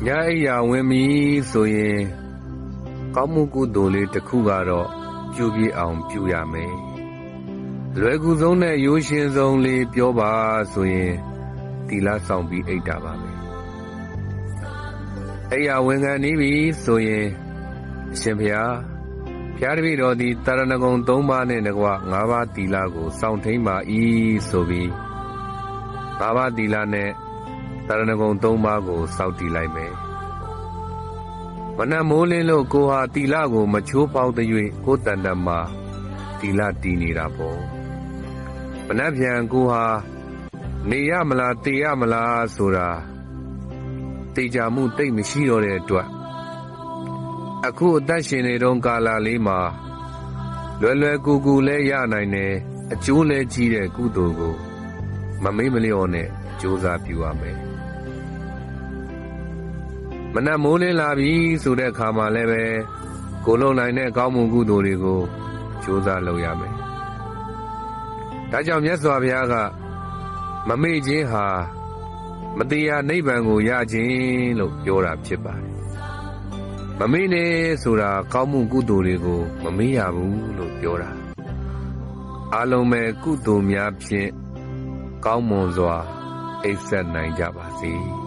ညအိယာဝင်ပြီဆိုရင်ကောင်းမှုကုသိုလ်လေးတစ်ခုကတော့ပြုပြအောင်ပြုရမယ်လွယ်ကူဆုံးနဲ့ရိုးရှင်းဆုံးလေးပြောပါဆိုရင်သီလဆောင်ပြီးအိပ်တာပါပဲအိယာဝင်ခံနေပြီဆိုရင်အရှင်ဘုရားဘုရားတပည့်တော်သည်တရဏဂုံ3ပါးနဲ့တကွ5ပါးသီလကိုစောင့်ထိန်ပါ၏ဆိုပြီး5ပါးသီလနဲ့တရဏဂုံ3ပါးကိုစောင့်တည်လိုက်မယ်မနက်မိုးလင်းလို့ကိုဟာသီလကိုမချိုးပေါက်တဲ့၍ကိုတန်တမှာသီလတည်နေတာပေါ့မနက်ပြန်ကိုဟာနေရမလားတေရမလားဆိုတာတေချာမှုတိတ်မရှိတော့တဲ့အတွက်အခုအသက်ရှင်နေတုန်းကာလလေးမှာလွယ်လွယ်ကူကူလဲရနိုင်တယ်အကျိုးလဲကြီးတဲ့ကုသိုလ်ကိုမမေ့မလျော့နဲ့ကြိုးစားပြုရမယ်မနက်မိုးလင်းလာပြီဆိုတဲ့အခါမှာလည်းပဲကိုလုံနိုင်တဲ့ကောင်းမှုကုသိုလ်တွေကိုကြိုးစားလုပ်ရမယ်ဒါကြောင့်မြတ်စွာဘုရားကမမေ့ခြင်းဟာမတရားနိဗ္ဗာန်ကိုရခြင်းလို့ပြောတာဖြစ်ပါတယ်မမေ့နဲ့ဆိုတာကောင်းမှုကုသိုလ်တွေကိုမမေ့ရဘူးလို့ပြောတာအလုံးမဲ့ကုသိုလ်များဖြင့်ကောင်းမွန်စွာအိပ်စက်နိုင်ကြပါစေ